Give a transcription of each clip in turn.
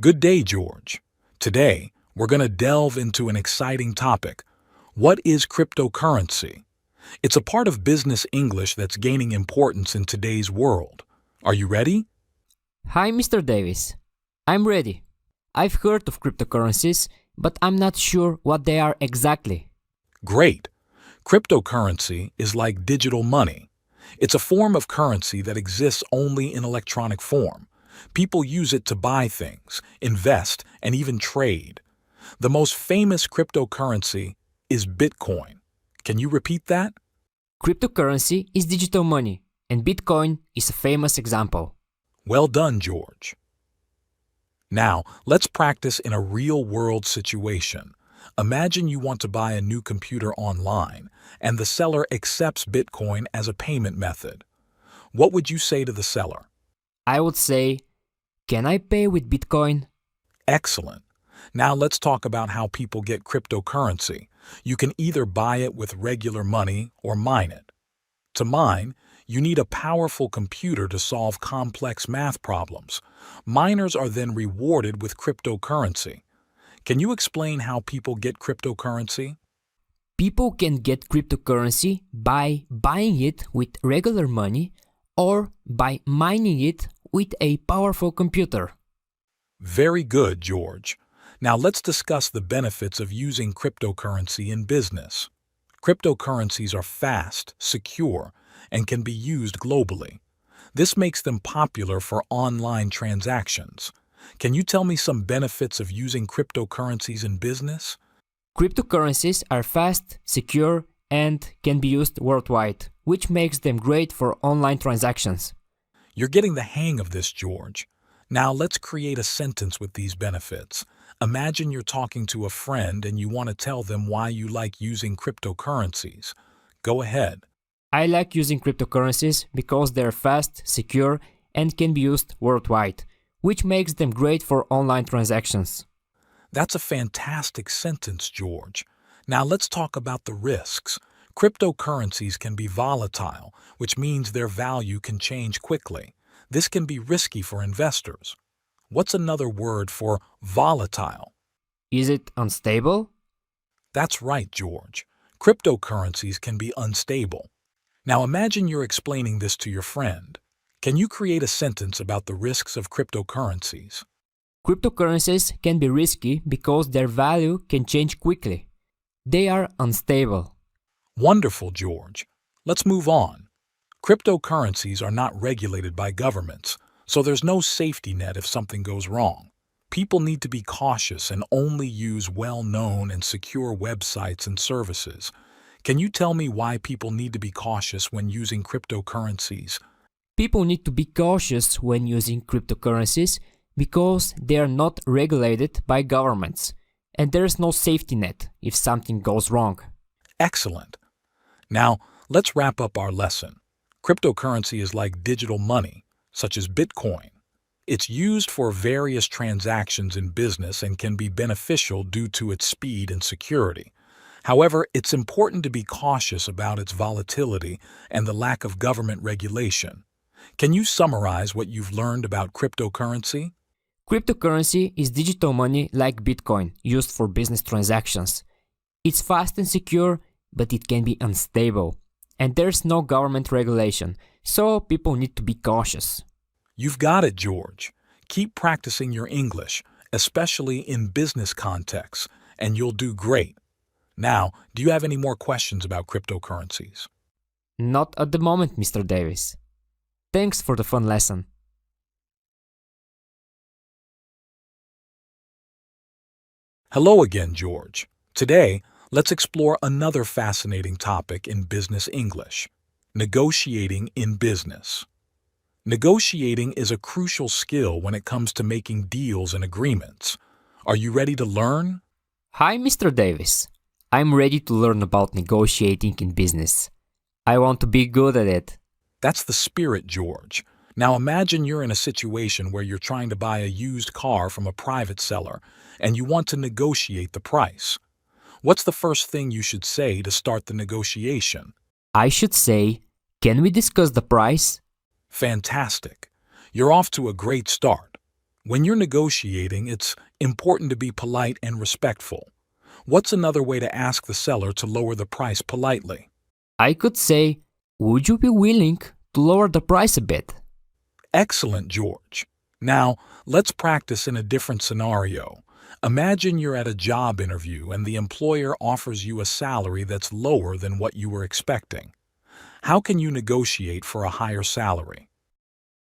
Good day, George. Today, we're going to delve into an exciting topic. What is cryptocurrency? It's a part of business English that's gaining importance in today's world. Are you ready? Hi, Mr. Davis. I'm ready. I've heard of cryptocurrencies, but I'm not sure what they are exactly. Great. Cryptocurrency is like digital money. It's a form of currency that exists only in electronic form. People use it to buy things, invest, and even trade. The most famous cryptocurrency is Bitcoin. Can you repeat that? Cryptocurrency is digital money, and Bitcoin is a famous example. Well done, George. Now, let's practice in a real-world situation. Imagine you want to buy a new computer online, and the seller accepts Bitcoin as a payment method. What would you say to the seller? I would say, can I pay with Bitcoin? Excellent. Now let's talk about how people get cryptocurrency. You can either buy it with regular money or mine it. To mine, you need a powerful computer to solve complex math problems. Miners are then rewarded with cryptocurrency. Can you explain how people get cryptocurrency? People can get cryptocurrency by buying it with regular money or by mining it with a powerful computer. Very good, George. Now let's discuss the benefits of using cryptocurrency in business. Cryptocurrencies are fast, secure, and can be used globally. This makes them popular for online transactions. Can you tell me some benefits of using cryptocurrencies in business? Cryptocurrencies are fast, secure, and can be used worldwide, which makes them great for online transactions. You're getting the hang of this, George. Now let's create a sentence with these benefits. Imagine you're talking to a friend and you want to tell them why you like using cryptocurrencies. Go ahead. I like using cryptocurrencies because they're fast, secure, and can be used worldwide, which makes them great for online transactions. That's a fantastic sentence, George. Now let's talk about the risks. Cryptocurrencies can be volatile, which means their value can change quickly. This can be risky for investors. What's another word for volatile? Is it unstable? That's right, George. Cryptocurrencies can be unstable. Now imagine you're explaining this to your friend. Can you create a sentence about the risks of cryptocurrencies? Cryptocurrencies can be risky because their value can change quickly. They are unstable. Wonderful, George. Let's move on. Cryptocurrencies are not regulated by governments, so there's no safety net if something goes wrong. People need to be cautious and only use well-known and secure websites and services. Can you tell me why people need to be cautious when using cryptocurrencies? People need to be cautious when using cryptocurrencies because they are not regulated by governments, and there is no safety net if something goes wrong. Excellent. Now, let's wrap up our lesson. Cryptocurrency is like digital money, such as Bitcoin. It's used for various transactions in business and can be beneficial due to its speed and security. However, it's important to be cautious about its volatility and the lack of government regulation. Can you summarize what you've learned about cryptocurrency? Cryptocurrency is digital money like Bitcoin used for business transactions. It's fast and secure, but it can be unstable. And there's no government regulation, so people need to be cautious. You've got it, George. Keep practicing your English, especially in business contexts, and you'll do great. Now, do you have any more questions about cryptocurrencies? Not at the moment, Mr. Davis. Thanks for the fun lesson. Hello again, George. Today, let's explore another fascinating topic in business English: negotiating in business. Negotiating is a crucial skill when it comes to making deals and agreements. Are you ready to learn? Hi, Mr. Davis. I'm ready to learn about negotiating in business. I want to be good at it. That's the spirit, George. Now imagine you're in a situation where you're trying to buy a used car from a private seller and you want to negotiate the price. What's the first thing you should say to start the negotiation? I should say, can we discuss the price? Fantastic. You're off to a great start. When you're negotiating, it's important to be polite and respectful. What's another way to ask the seller to lower the price politely? I could say, would you be willing to lower the price a bit? Excellent, George. Now, let's practice in a different scenario. Imagine you're at a job interview and the employer offers you a salary that's lower than what you were expecting. How can you negotiate for a higher salary?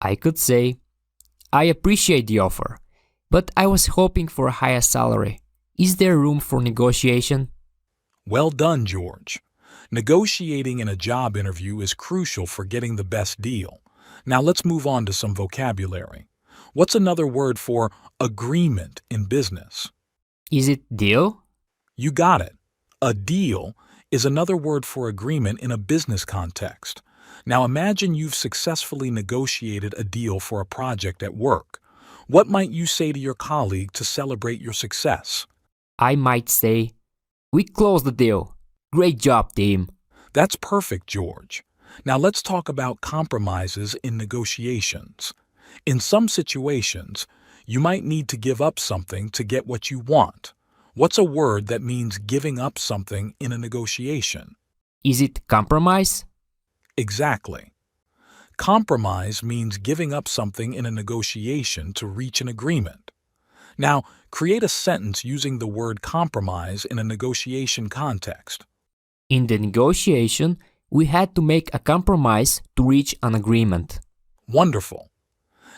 I could say, I appreciate the offer, but I was hoping for a higher salary. Is there room for negotiation? Well done, George. Negotiating in a job interview is crucial for getting the best deal. Now let's move on to some vocabulary. What's another word for agreement in business? Is it deal? You got it. A deal is another word for agreement in a business context. Now imagine you've successfully negotiated a deal for a project at work. What might you say to your colleague to celebrate your success? I might say, we closed the deal. Great job, team. That's perfect, George. Now let's talk about compromises in negotiations. In some situations, you might need to give up something to get what you want. What's a word that means giving up something in a negotiation? Is it compromise? Exactly. Compromise means giving up something in a negotiation to reach an agreement. Now, create a sentence using the word compromise in a negotiation context. In the negotiation, we had to make a compromise to reach an agreement. Wonderful.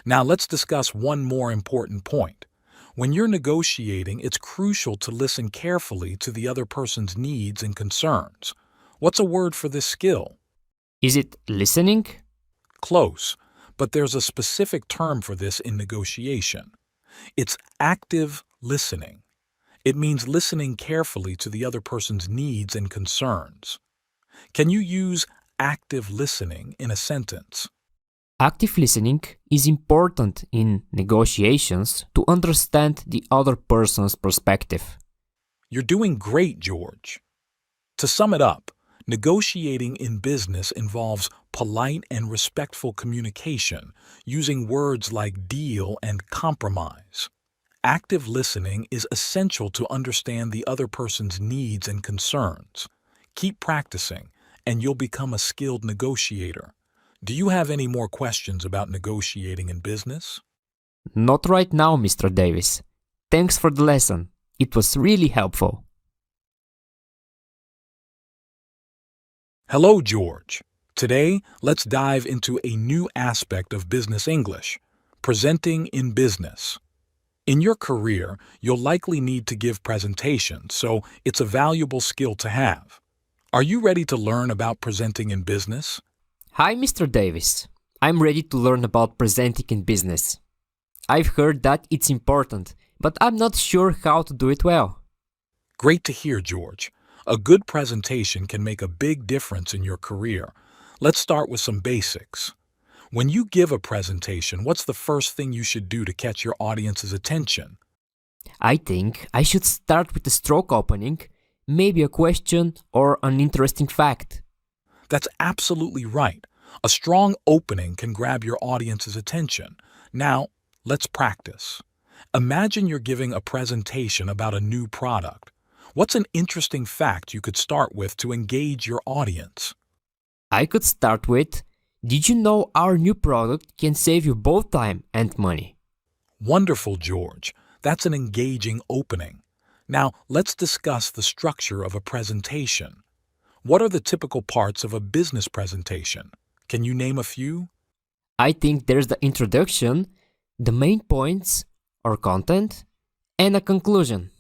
Now let's discuss one more important point. When you're negotiating, it's crucial to listen carefully to the other person's needs and concerns. What's a word for this skill? Is it listening? Close, but there's a specific term for this in negotiation. It's active listening. It means listening carefully to the other person's needs and concerns. Can you use active listening in a sentence? Active listening is important in negotiations to understand the other person's perspective. You're doing great, George. To sum it up, negotiating in business involves polite and respectful communication using words like deal and compromise. Active listening is essential to understand the other person's needs and concerns. Keep practicing, and you'll become a skilled negotiator. Do you have any more questions about negotiating in business? Not right now, Mr. Davis. Thanks for the lesson. It was really helpful. Hello, George. Today, let's dive into a new aspect of business English, presenting in business. In your career, you'll likely need to give presentations, so it's a valuable skill to have. Are you ready to learn about presenting in business? Hi, Mr. Davis. I'm ready to learn about presenting in business. I've heard that it's important, but I'm not sure how to do it well. Great to hear, George. A good presentation can make a big difference in your career. Let's start with some basics. When you give a presentation, what's the first thing you should do to catch your audience's attention? I think I should start with a stroke opening, maybe a question or an interesting fact. That's absolutely right. A strong opening can grab your audience's attention. Now, let's practice. Imagine you're giving a presentation about a new product. What's an interesting fact you could start with to engage your audience? I could start with, did you know our new product can save you both time and money? Wonderful, George. That's an engaging opening. Now, let's discuss the structure of a presentation. What are the typical parts of a business presentation? Can you name a few? I think there's the introduction, the main points or content, and a conclusion.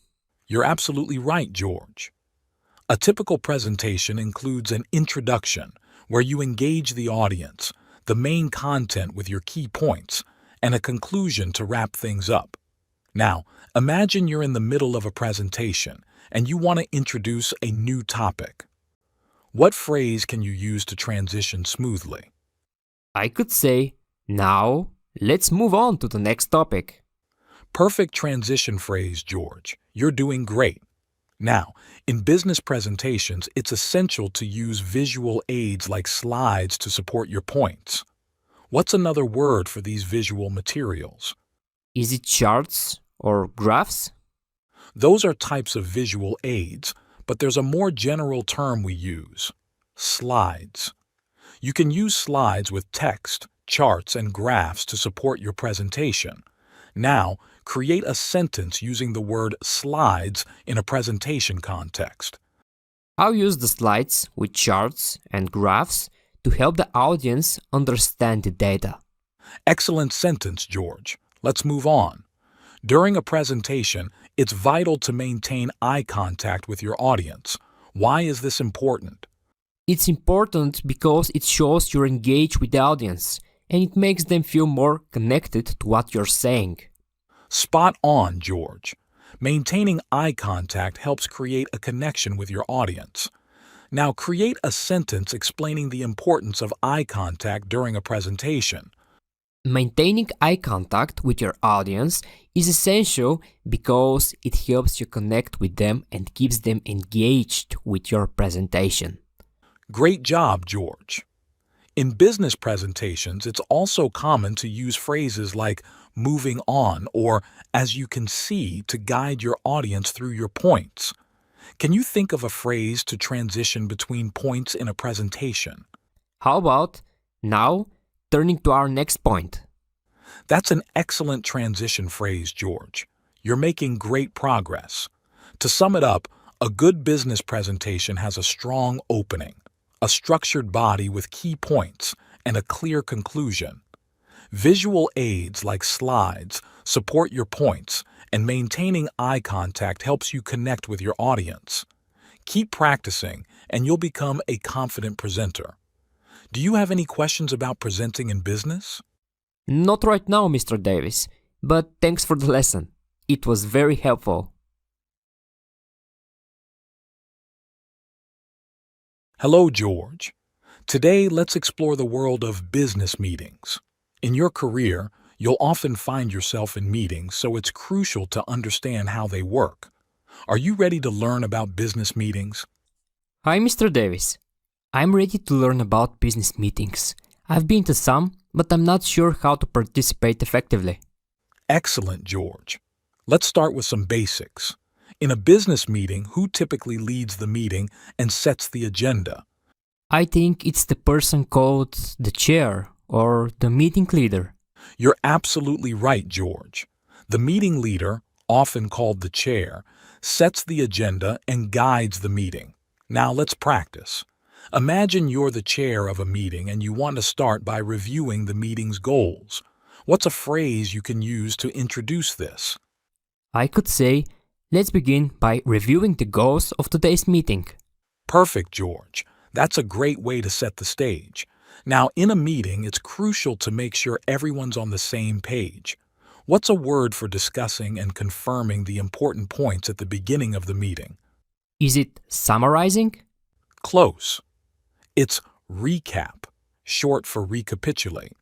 You're absolutely right, George. A typical presentation includes an introduction, where you engage the audience, the main content with your key points, and a conclusion to wrap things up. Now, imagine you're in the middle of a presentation and you want to introduce a new topic. What phrase can you use to transition smoothly? I could say, now, let's move on to the next topic. Perfect transition phrase, George. You're doing great. Now, in business presentations, it's essential to use visual aids like slides to support your points. What's another word for these visual materials? Is it charts or graphs? Those are types of visual aids, but there's a more general term we use: slides. You can use slides with text, charts, and graphs to support your presentation. Now, create a sentence using the word slides in a presentation context. I'll use the slides with charts and graphs to help the audience understand the data. Excellent sentence, George. Let's move on. During a presentation, it's vital to maintain eye contact with your audience. Why is this important? It's important because it shows you're engaged with the audience and it makes them feel more connected to what you're saying. Spot on, George. Maintaining eye contact helps create a connection with your audience. Now create a sentence explaining the importance of eye contact during a presentation. Maintaining eye contact with your audience is essential because it helps you connect with them and keeps them engaged with your presentation. Great job, George. In business presentations, it's also common to use phrases like moving on or as you can see to guide your audience through your points. Can you think of a phrase to transition between points in a presentation? How about now turning to our next point? That's an excellent transition phrase, George. You're making great progress. To sum it up, a good business presentation has a strong opening, a structured body with key points, and a clear conclusion. Visual aids like slides support your points, and maintaining eye contact helps you connect with your audience. Keep practicing, and you'll become a confident presenter. Do you have any questions about presenting in business? Not right now, Mr. Davis, but thanks for the lesson. It was very helpful. Hello, George. Today, let's explore the world of business meetings. In your career, you'll often find yourself in meetings, so it's crucial to understand how they work. Are you ready to learn about business meetings? Hi, Mr. Davis. I'm ready to learn about business meetings. I've been to some, but I'm not sure how to participate effectively. Excellent, George. Let's start with some basics. In a business meeting, who typically leads the meeting and sets the agenda? I think it's the person called the chair or the meeting leader. You're absolutely right, George. The meeting leader, often called the chair, sets the agenda and guides the meeting. Now let's practice. Imagine you're the chair of a meeting and you want to start by reviewing the meeting's goals. What's a phrase you can use to introduce this? I could say, let's begin by reviewing the goals of today's meeting. Perfect, George. That's a great way to set the stage. Now, in a meeting, it's crucial to make sure everyone's on the same page. What's a word for discussing and confirming the important points at the beginning of the meeting? Is it summarizing? Close. It's recap, short for recapitulate.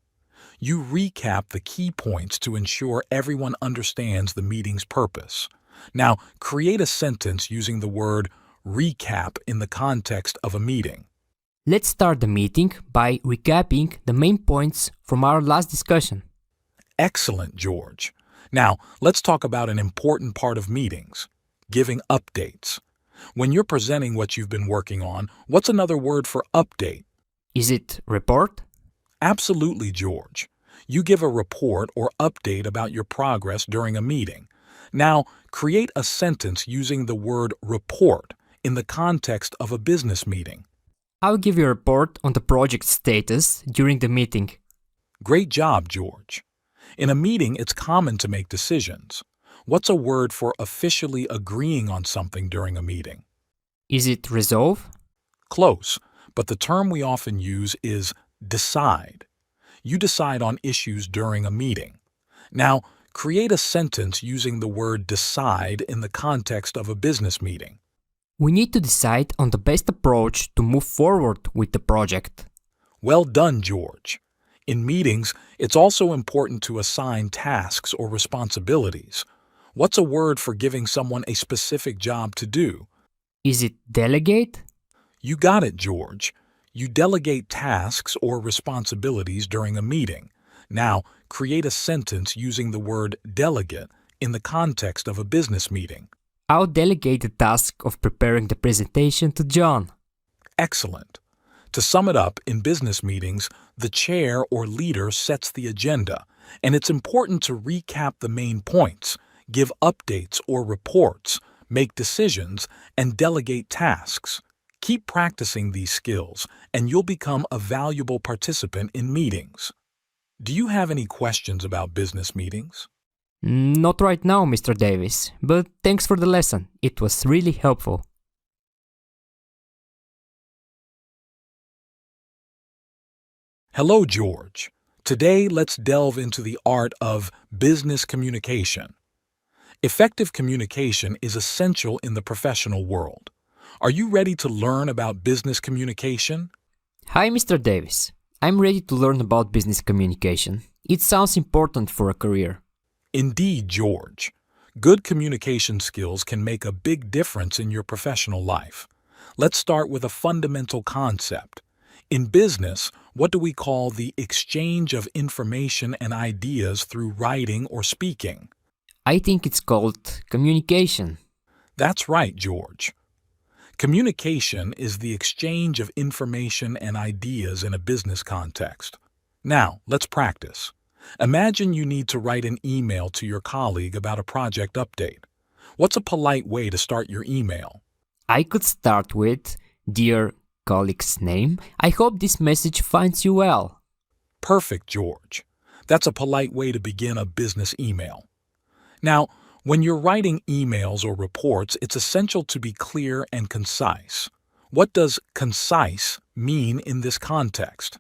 You recap the key points to ensure everyone understands the meeting's purpose. Now, create a sentence using the word recap in the context of a meeting. Let's start the meeting by recapping the main points from our last discussion. Excellent, George. Now, let's talk about an important part of meetings: giving updates. When you're presenting what you've been working on, what's another word for update? Is it report? Absolutely, George. You give a report or update about your progress during a meeting. Now, create a sentence using the word report in the context of a business meeting. I'll give you a report on the project status during the meeting. Great job, George. In a meeting, it's common to make decisions. What's a word for officially agreeing on something during a meeting? Is it resolve? Close, but the term we often use is decide. You decide on issues during a meeting. Now, create a sentence using the word decide in the context of a business meeting. We need to decide on the best approach to move forward with the project. Well done, George. In meetings, it's also important to assign tasks or responsibilities. What's a word for giving someone a specific job to do? Is it delegate? You got it, George. You delegate tasks or responsibilities during a meeting. Now, create a sentence using the word delegate in the context of a business meeting. I'll delegate the task of preparing the presentation to John. Excellent. To sum it up, in business meetings, the chair or leader sets the agenda, and it's important to recap the main points, give updates or reports, make decisions, and delegate tasks. Keep practicing these skills, and you'll become a valuable participant in meetings. Do you have any questions about business meetings? Not right now, Mr. Davis, but thanks for the lesson. It was really helpful. Hello, George. Today, let's delve into the art of business communication. Effective communication is essential in the professional world. Are you ready to learn about business communication? Hi, Mr. Davis. I'm ready to learn about business communication. It sounds important for a career. Indeed, George. Good communication skills can make a big difference in your professional life. Let's start with a fundamental concept. In business, what do we call the exchange of information and ideas through writing or speaking? I think it's called communication. That's right, George. Communication is the exchange of information and ideas in a business context. Now, let's practice. Imagine you need to write an email to your colleague about a project update. What's a polite way to start your email? I could start with, "Dear colleague's name, I hope this message finds you well." Perfect, George. That's a polite way to begin a business email. Now, when you're writing emails or reports, it's essential to be clear and concise. What does concise mean in this context?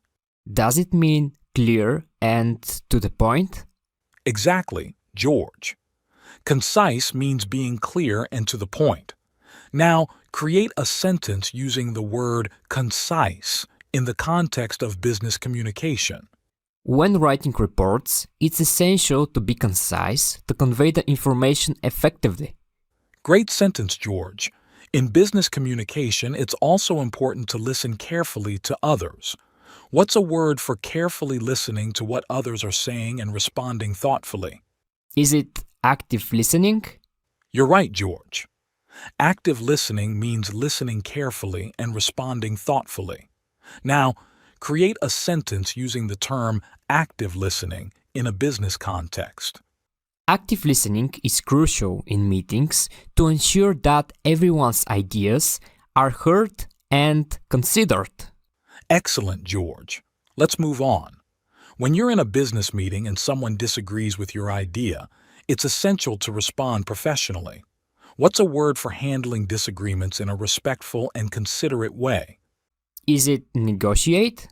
Does it mean clear and to the point? Exactly, George. Concise means being clear and to the point. Now, create a sentence using the word concise in the context of business communication. When writing reports, it's essential to be concise to convey the information effectively. Great sentence, George. In business communication, it's also important to listen carefully to others. What's a word for carefully listening to what others are saying and responding thoughtfully? Is it active listening? You're right, George. Active listening means listening carefully and responding thoughtfully. Now, create a sentence using the term active listening in a business context. Active listening is crucial in meetings to ensure that everyone's ideas are heard and considered. Excellent, George. Let's move on. When you're in a business meeting and someone disagrees with your idea, it's essential to respond professionally. What's a word for handling disagreements in a respectful and considerate way? Is it negotiate?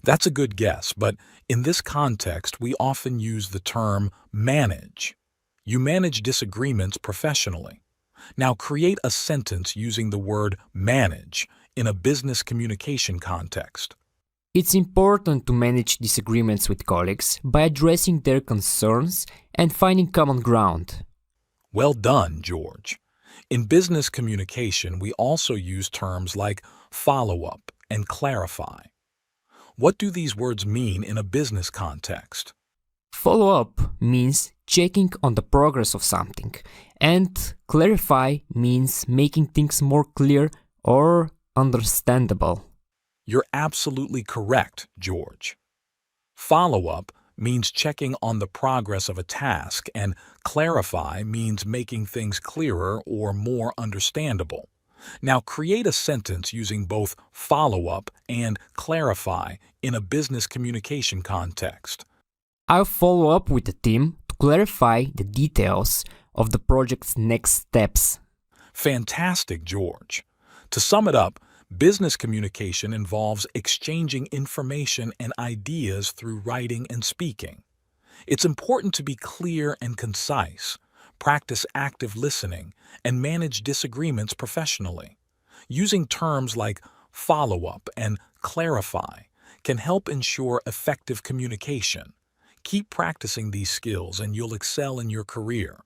That's a good guess, but in this context, we often use the term manage. You manage disagreements professionally. Now create a sentence using the word manage in a business communication context. It's important to manage disagreements with colleagues by addressing their concerns and finding common ground. Well done, George. In business communication, we also use terms like follow-up and clarify. What do these words mean in a business context? Follow-up means checking on the progress of something, and clarify means making things more clear or understandable. You're absolutely correct, George. Follow-up means checking on the progress of a task, and clarify means making things clearer or more understandable. Now create a sentence using both follow-up and clarify in a business communication context. I'll follow up with the team to clarify the details of the project's next steps. Fantastic, George. To sum it up, business communication involves exchanging information and ideas through writing and speaking. It's important to be clear and concise, practice active listening, and manage disagreements professionally. Using terms like follow-up and clarify can help ensure effective communication. Keep practicing these skills and you'll excel in your career.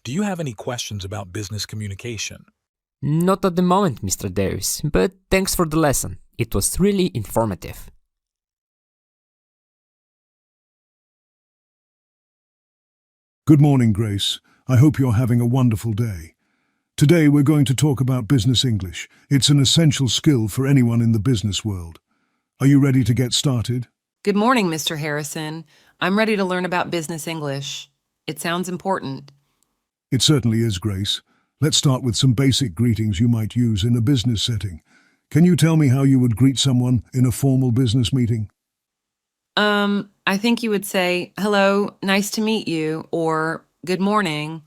Do you have any questions about business communication? Not at the moment, Mr. Davis, but thanks for the lesson. It was really informative. Good morning, Grace. I hope you're having a wonderful day. Today we're going to talk about business English. It's an essential skill for anyone in the business world. Are you ready to get started? Good morning, Mr. Harrison. I'm ready to learn about business English. It sounds important. It certainly is, Grace. Let's start with some basic greetings you might use in a business setting. Can you tell me how you would greet someone in a formal business meeting? I think you would say, hello, nice to meet you, or good morning.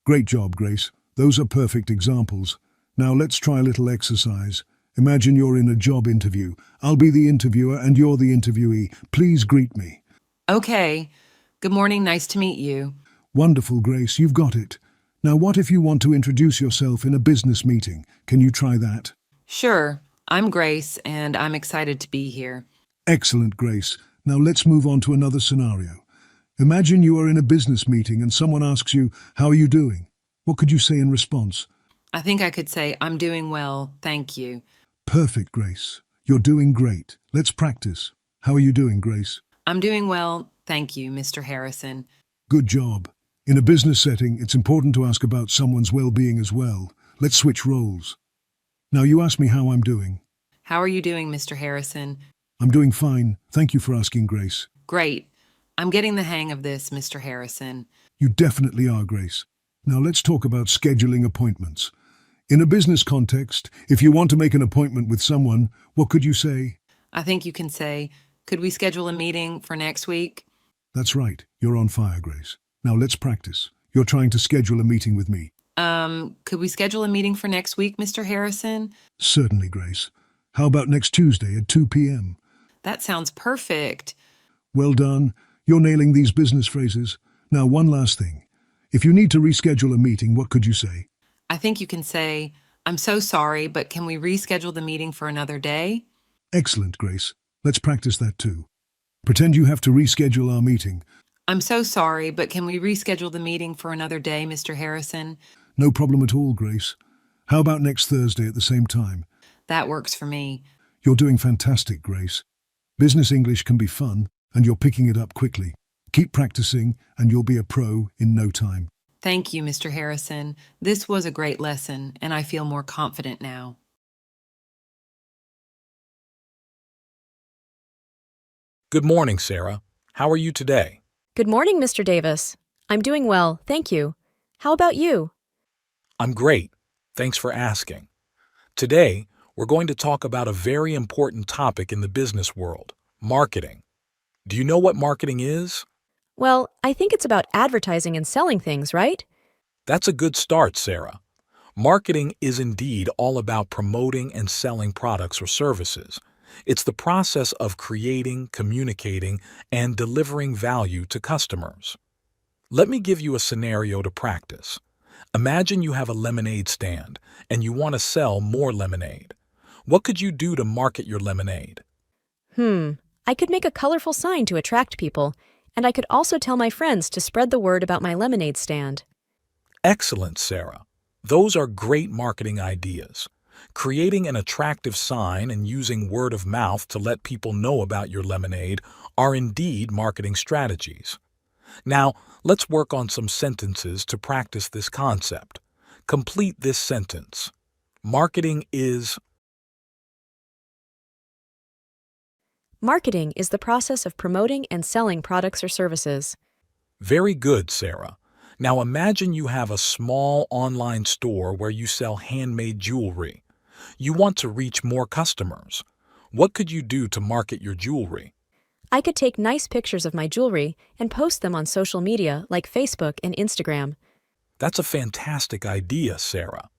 Great job, Grace. Those are perfect examples. Now let's try a little exercise. Imagine you're in a job interview. I'll be the interviewer and you're the interviewee. Please greet me. Okay. Good morning, nice to meet you. Wonderful, Grace, you've got it. Now what if you want to introduce yourself in a business meeting? Can you try that? Sure, I'm Grace, and I'm excited to be here. Excellent, Grace. Now let's move on to another scenario. Imagine you are in a business meeting and someone asks you, "How are you doing?" What could you say in response? I think I could say, I'm doing well, thank you. Perfect, Grace. You're doing great. Let's practice. How are you doing, Grace? I'm doing well, thank you, Mr. Harrison. Good job. In a business setting, it's important to ask about someone's well-being as well. Let's switch roles. Now you ask me how I'm doing. How are you doing, Mr. Harrison? I'm doing fine. Thank you for asking, Grace. Great. I'm getting the hang of this, Mr. Harrison. You definitely are, Grace. Now let's talk about scheduling appointments. In a business context, if you want to make an appointment with someone, what could you say? I think you can say, could we schedule a meeting for next week? That's right. You're on fire, Grace. Now let's practice. You're trying to schedule a meeting with me. Could we schedule a meeting for next week, Mr. Harrison? Certainly, Grace. How about next Tuesday at 2 p.m.? That sounds perfect. Well done. You're nailing these business phrases. Now, one last thing. If you need to reschedule a meeting, what could you say? I think you can say, I'm so sorry, but can we reschedule the meeting for another day? Excellent, Grace. Let's practice that too. Pretend you have to reschedule our meeting. I'm so sorry, but can we reschedule the meeting for another day, Mr. Harrison? No problem at all, Grace. How about next Thursday at the same time? That works for me. You're doing fantastic, Grace. Business English can be fun, and you're picking it up quickly. Keep practicing, and you'll be a pro in no time. Thank you, Mr. Harrison. This was a great lesson, and I feel more confident now. Good morning, Sarah. How are you today? Good morning, Mr. Davis. I'm doing well, thank you. How about you? I'm great. Thanks for asking. Today, we're going to talk about a very important topic in the business world, marketing. Do you know what marketing is? Well, I think it's about advertising and selling things, right? That's a good start, Sarah. Marketing is indeed all about promoting and selling products or services. It's the process of creating, communicating, and delivering value to customers. Let me give you a scenario to practice. Imagine you have a lemonade stand and you want to sell more lemonade. What could you do to market your lemonade? I could make a colorful sign to attract people, and I could also tell my friends to spread the word about my lemonade stand. Excellent, Sarah. Those are great marketing ideas. Creating an attractive sign and using word of mouth to let people know about your lemonade are indeed marketing strategies. Now, let's work on some sentences to practice this concept. Complete this sentence. Marketing is... Marketing is the process of promoting and selling products or services. Very good, Sarah. Now imagine you have a small online store where you sell handmade jewelry. You want to reach more customers. What could you do to market your jewelry? I could take nice pictures of my jewelry and post them on social media like Facebook and Instagram. That's a fantastic idea, Sarah.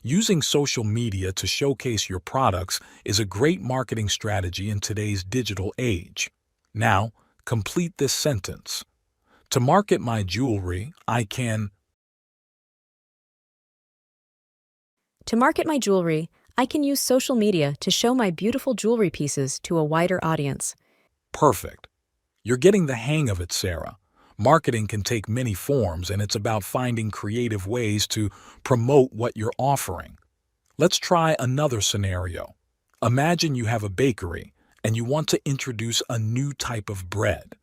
Using social media to showcase your products is a great marketing strategy in today's digital age. Now, complete this sentence. To market my jewelry, I can... To market my jewelry, I can use social media to show my beautiful jewelry pieces to a wider audience. Perfect. You're getting the hang of it, Sarah. Marketing can take many forms, and it's about finding creative ways to promote what you're offering. Let's try another scenario. Imagine you have a bakery, and you want to introduce a new type of bread.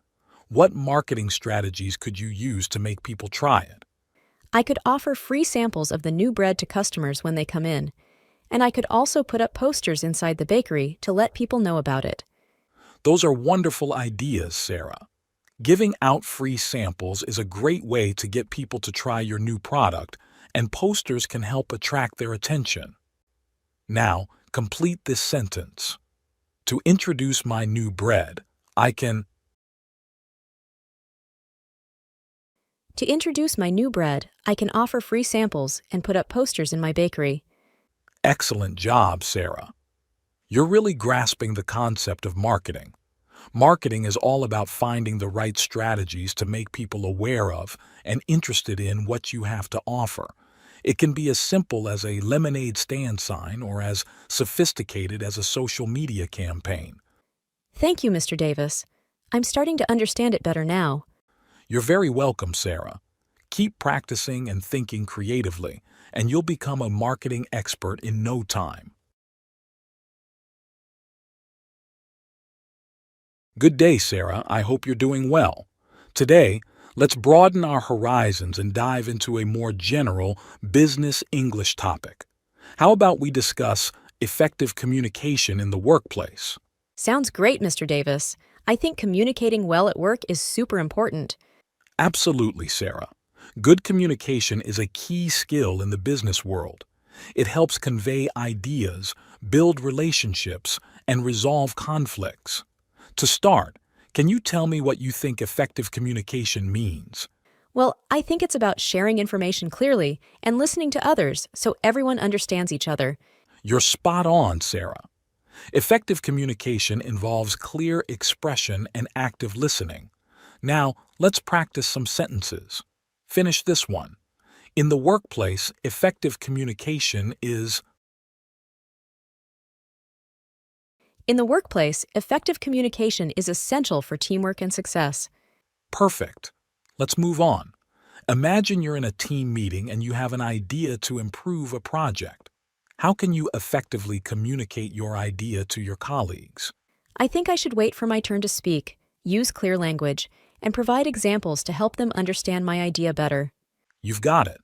What marketing strategies could you use to make people try it? I could offer free samples of the new bread to customers when they come in, and I could also put up posters inside the bakery to let people know about it. Those are wonderful ideas, Sarah. Giving out free samples is a great way to get people to try your new product, and posters can help attract their attention. Now, complete this sentence. To introduce my new bread, I can. To introduce my new bread, I can offer free samples and put up posters in my bakery. Excellent job, Sarah. You're really grasping the concept of marketing. Marketing is all about finding the right strategies to make people aware of and interested in what you have to offer. It can be as simple as a lemonade stand sign or as sophisticated as a social media campaign. Thank you, Mr. Davis. I'm starting to understand it better now. You're very welcome, Sarah. Keep practicing and thinking creatively, and you'll become a marketing expert in no time. Good day, Sarah. I hope you're doing well. Today, let's broaden our horizons and dive into a more general business English topic. How about we discuss effective communication in the workplace? Sounds great, Mr. Davis. I think communicating well at work is super important. Absolutely, Sarah. Good communication is a key skill in the business world. It helps convey ideas, build relationships, and resolve conflicts. To start, can you tell me what you think effective communication means? Well, I think it's about sharing information clearly and listening to others so everyone understands each other. You're spot on, Sarah. Effective communication involves clear expression and active listening. Now, let's practice some sentences. Finish this one. In the workplace, effective communication is. In the workplace, effective communication is essential for teamwork and success. Perfect. Let's move on. Imagine you're in a team meeting and you have an idea to improve a project. How can you effectively communicate your idea to your colleagues? I think I should wait for my turn to speak, use clear language, and provide examples to help them understand my idea better. You've got it.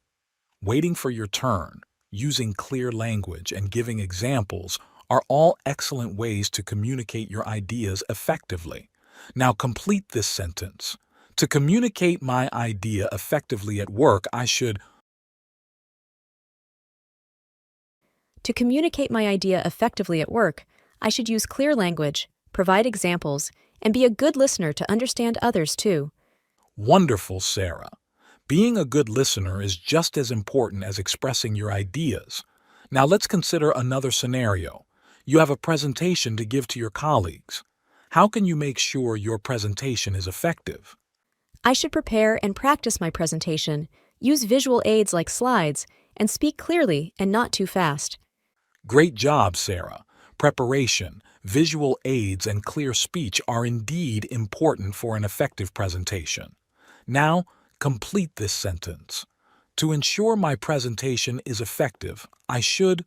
Waiting for your turn, using clear language, and giving examples are all excellent ways to communicate your ideas effectively. Now complete this sentence. To communicate my idea effectively at work, I should. To communicate my idea effectively at work, I should use clear language, provide examples, and be a good listener to understand others too. Wonderful, Sarah. Being a good listener is just as important as expressing your ideas. Now let's consider another scenario. You have a presentation to give to your colleagues. How can you make sure your presentation is effective? I should prepare and practice my presentation, use visual aids like slides, and speak clearly and not too fast. Great job, Sarah. Preparation, visual aids, and clear speech are indeed important for an effective presentation. Now, complete this sentence. To ensure my presentation is effective, I should.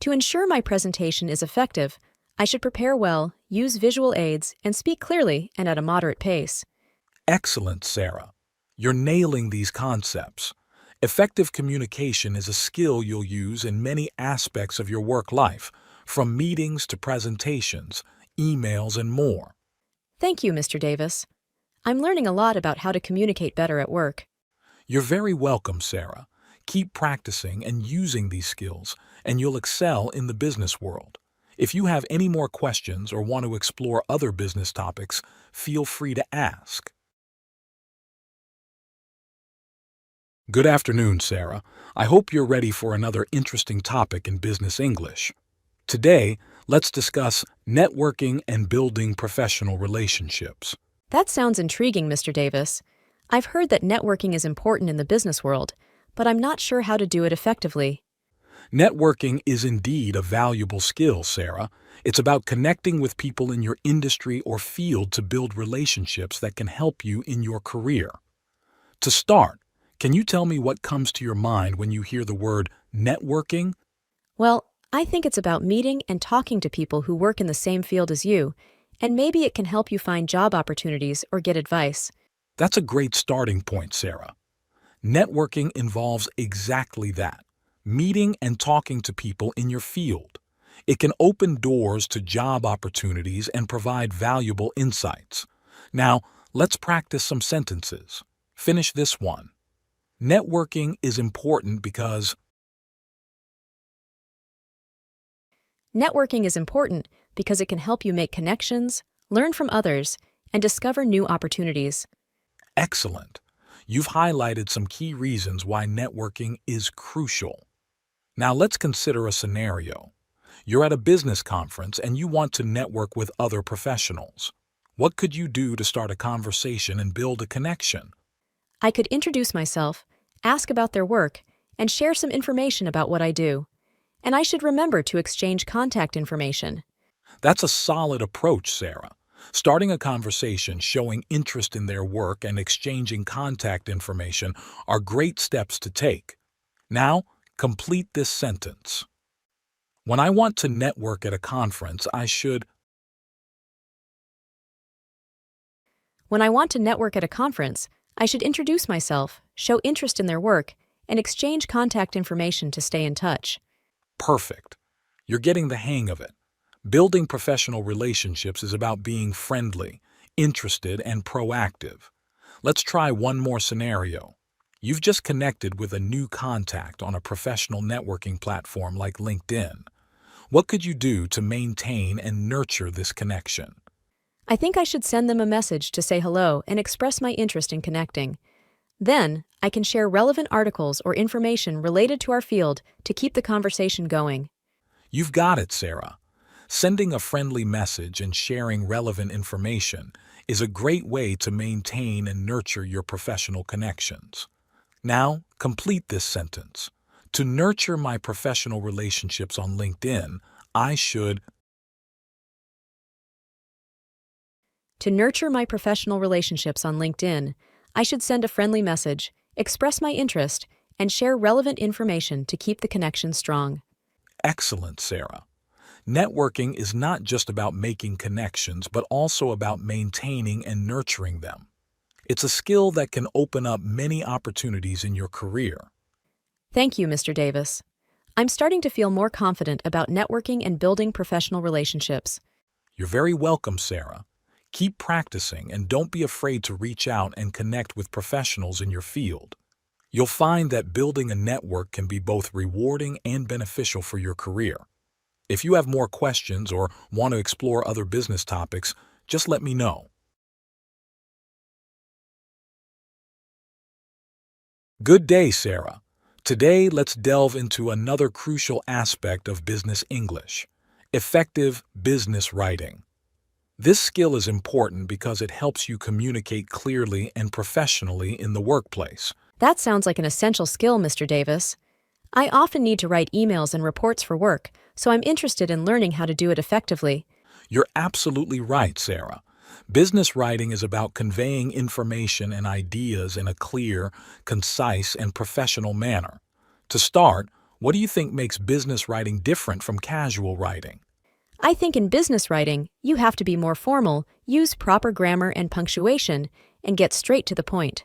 To ensure my presentation is effective, I should prepare well, use visual aids, and speak clearly and at a moderate pace. Excellent, Sarah. You're nailing these concepts. Effective communication is a skill you'll use in many aspects of your work life, from meetings to presentations, emails, and more. Thank you, Mr. Davis. I'm learning a lot about how to communicate better at work. You're very welcome, Sarah. Keep practicing and using these skills, and you'll excel in the business world. If you have any more questions or want to explore other business topics, feel free to ask. Good afternoon, Sarah. I hope you're ready for another interesting topic in business English. Today, let's discuss networking and building professional relationships. That sounds intriguing, Mr. Davis. I've heard that networking is important in the business world, but I'm not sure how to do it effectively. Networking is indeed a valuable skill, Sarah. It's about connecting with people in your industry or field to build relationships that can help you in your career. To start, can you tell me what comes to your mind when you hear the word networking? Well, I think it's about meeting and talking to people who work in the same field as you, and maybe it can help you find job opportunities or get advice. That's a great starting point, Sarah. Networking involves exactly that, meeting and talking to people in your field. It can open doors to job opportunities and provide valuable insights. Now, let's practice some sentences. Finish this one. Networking is important because Networking is important because it can help you make connections, learn from others, and discover new opportunities. excellent. You've highlighted some key reasons why networking is crucial. Now let's consider a scenario. You're at a business conference and you want to network with other professionals. What could you do to start a conversation and build a connection? I could introduce myself, ask about their work, and share some information about what I do. And I should remember to exchange contact information. That's a solid approach, Sarah. Starting a conversation, showing interest in their work, and exchanging contact information are great steps to take. Now, complete this sentence. When I want to network at a conference, I should. When I want to network at a conference, I should introduce myself, show interest in their work, and exchange contact information to stay in touch. Perfect. You're getting the hang of it. Building professional relationships is about being friendly, interested, and proactive. Let's try one more scenario. You've just connected with a new contact on a professional networking platform like LinkedIn. What could you do to maintain and nurture this connection? I think I should send them a message to say hello and express my interest in connecting. Then, I can share relevant articles or information related to our field to keep the conversation going. You've got it, Sarah. Sending a friendly message and sharing relevant information is a great way to maintain and nurture your professional connections. Now, complete this sentence. To nurture my professional relationships on LinkedIn, I should. To nurture my professional relationships on LinkedIn, I should send a friendly message, express my interest, and share relevant information to keep the connection strong. Excellent, Sarah. Networking is not just about making connections, but also about maintaining and nurturing them. It's a skill that can open up many opportunities in your career. Thank you, Mr. Davis. I'm starting to feel more confident about networking and building professional relationships. You're very welcome, Sarah. Keep practicing and don't be afraid to reach out and connect with professionals in your field. You'll find that building a network can be both rewarding and beneficial for your career. If you have more questions or want to explore other business topics, just let me know. Good day, Sarah. Today, let's delve into another crucial aspect of business English: effective business writing. This skill is important because it helps you communicate clearly and professionally in the workplace. That sounds like an essential skill, Mr. Davis. I often need to write emails and reports for work, so I'm interested in learning how to do it effectively. You're absolutely right, Sarah. Business writing is about conveying information and ideas in a clear, concise, and professional manner. To start, what do you think makes business writing different from casual writing? I think in business writing, you have to be more formal, use proper grammar and punctuation, and get straight to the point.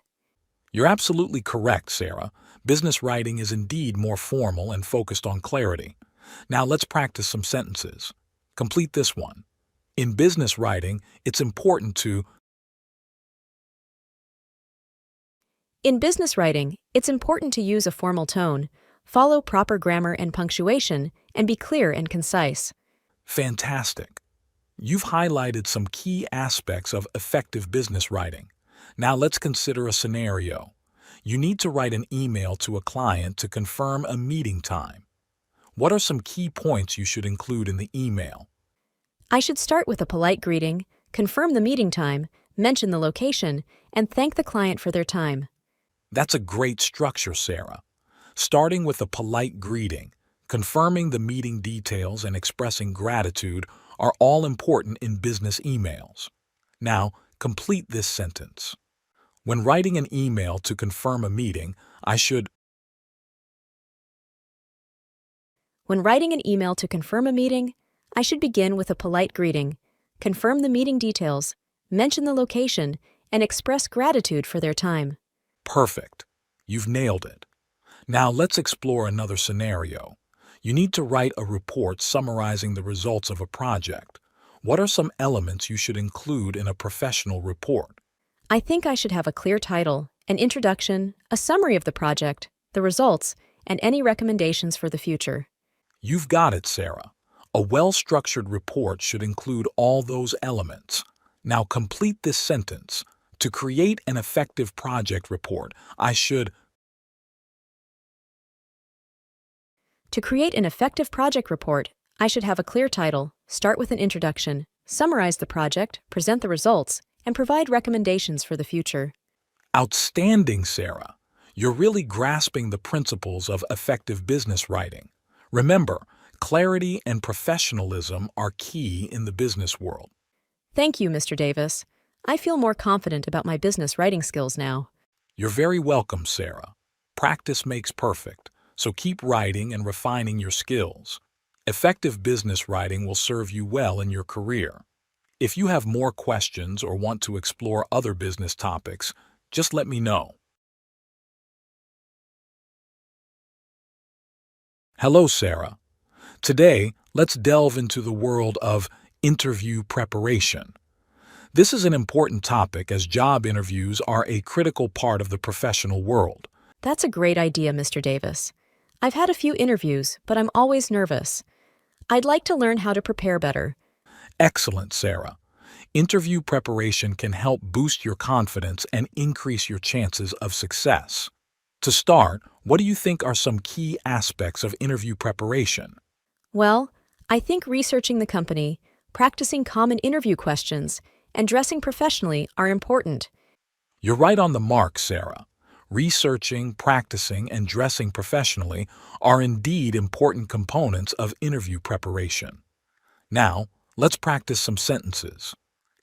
You're absolutely correct, Sarah. Business writing is indeed more formal and focused on clarity. Now let's practice some sentences. Complete this one. In business writing, it's important to. In business writing, it's important to use a formal tone, follow proper grammar and punctuation, and be clear and concise. Fantastic. You've highlighted some key aspects of effective business writing. Now let's consider a scenario. You need to write an email to a client to confirm a meeting time. What are some key points you should include in the email? I should start with a polite greeting, confirm the meeting time, mention the location, and thank the client for their time. That's a great structure, Sarah. Starting with a polite greeting, confirming the meeting details, and expressing gratitude are all important in business emails. Now, complete this sentence. When writing an email to confirm a meeting, I should. When writing an email to confirm a meeting, I should begin with a polite greeting, confirm the meeting details, mention the location, and express gratitude for their time. Perfect. You've nailed it. Now let's explore another scenario. You need to write a report summarizing the results of a project. What are some elements you should include in a professional report? I think I should have a clear title, an introduction, a summary of the project, the results, and any recommendations for the future. You've got it, Sarah. A well-structured report should include all those elements. Now complete this sentence. To create an effective project report, I should... To create an effective project report, I should have a clear title, start with an introduction, summarize the project, present the results, and provide recommendations for the future. Outstanding, Sarah. You're really grasping the principles of effective business writing. Remember, clarity and professionalism are key in the business world. Thank you, Mr. Davis. I feel more confident about my business writing skills now. You're very welcome, Sarah. Practice makes perfect, so keep writing and refining your skills. Effective business writing will serve you well in your career. If you have more questions or want to explore other business topics, just let me know. Hello, Sarah. Today, let's delve into the world of interview preparation. This is an important topic as job interviews are a critical part of the professional world. That's a great idea, Mr. Davis. I've had a few interviews, but I'm always nervous. I'd like to learn how to prepare better. Excellent, Sarah. Interview preparation can help boost your confidence and increase your chances of success. To start, what do you think are some key aspects of interview preparation? Well, I think researching the company, practicing common interview questions, and dressing professionally are important. You're right on the mark, Sarah. Researching, practicing, and dressing professionally are indeed important components of interview preparation. Now, let's practice some sentences.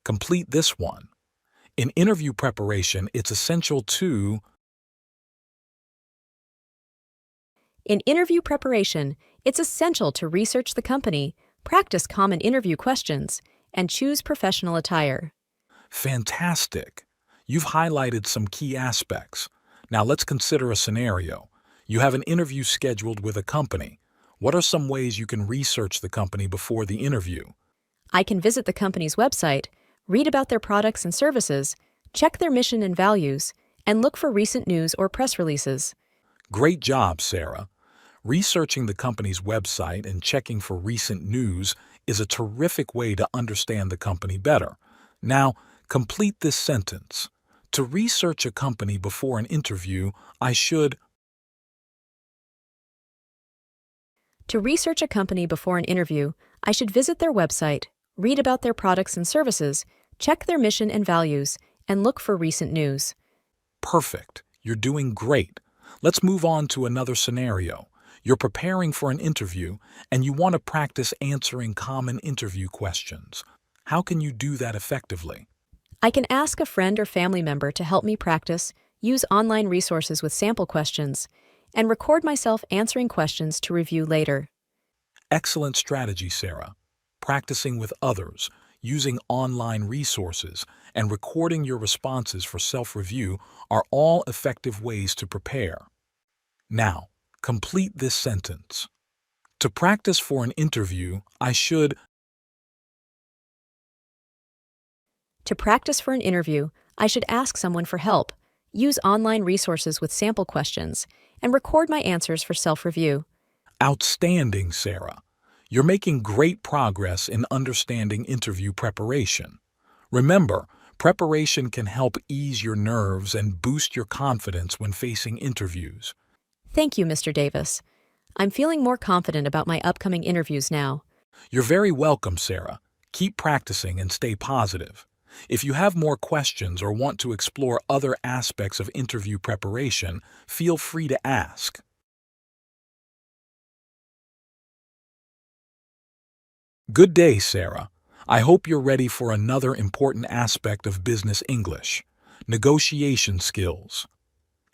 Complete this one. In interview preparation, it's essential to... In interview preparation, it's essential to research the company, practice common interview questions, and choose professional attire. Fantastic! You've highlighted some key aspects. Now let's consider a scenario. You have an interview scheduled with a company. What are some ways you can research the company before the interview? I can visit the company's website, read about their products and services, check their mission and values, and look for recent news or press releases. Great job, Sarah. Researching the company's website and checking for recent news is a terrific way to understand the company better. Now, complete this sentence. To research a company before an interview, I should... To research a company before an interview, I should visit their website, read about their products and services, check their mission and values, and look for recent news. Perfect. You're doing great. Let's move on to another scenario. You're preparing for an interview, and you want to practice answering common interview questions. How can you do that effectively? I can ask a friend or family member to help me practice, use online resources with sample questions, and record myself answering questions to review later. Excellent strategy, Sarah. Practicing with others, using online resources, and recording your responses for self-review are all effective ways to prepare. Now, complete this sentence. To practice for an interview, I should... To practice for an interview, I should ask someone for help, use online resources with sample questions, and record my answers for self-review. Outstanding, Sarah. You're making great progress in understanding interview preparation. Remember, preparation can help ease your nerves and boost your confidence when facing interviews. Thank you, Mr. Davis. I'm feeling more confident about my upcoming interviews now. You're very welcome, Sarah. Keep practicing and stay positive. If you have more questions or want to explore other aspects of interview preparation, feel free to ask. Good day, Sarah. I hope you're ready for another important aspect of business English: negotiation skills.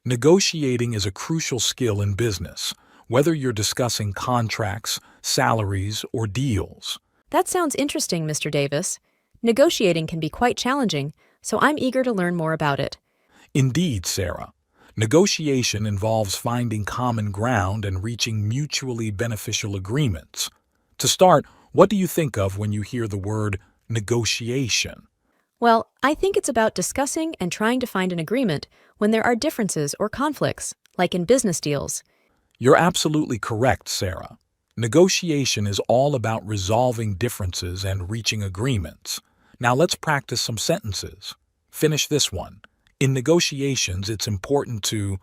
Negotiating is a crucial skill in business, whether you're discussing contracts, salaries, or deals. That sounds interesting, Mr. Davis. Negotiating can be quite challenging, so I'm eager to learn more about it. Indeed, Sarah. Negotiation involves finding common ground and reaching mutually beneficial agreements. To start, what do you think of when you hear the word negotiation? Well, I think it's about discussing and trying to find an agreement when there are differences or conflicts, like in business deals. You're absolutely correct, Sarah. Negotiation is all about resolving differences and reaching agreements. Now let's practice some sentences. Finish this one. In negotiations, it's important to...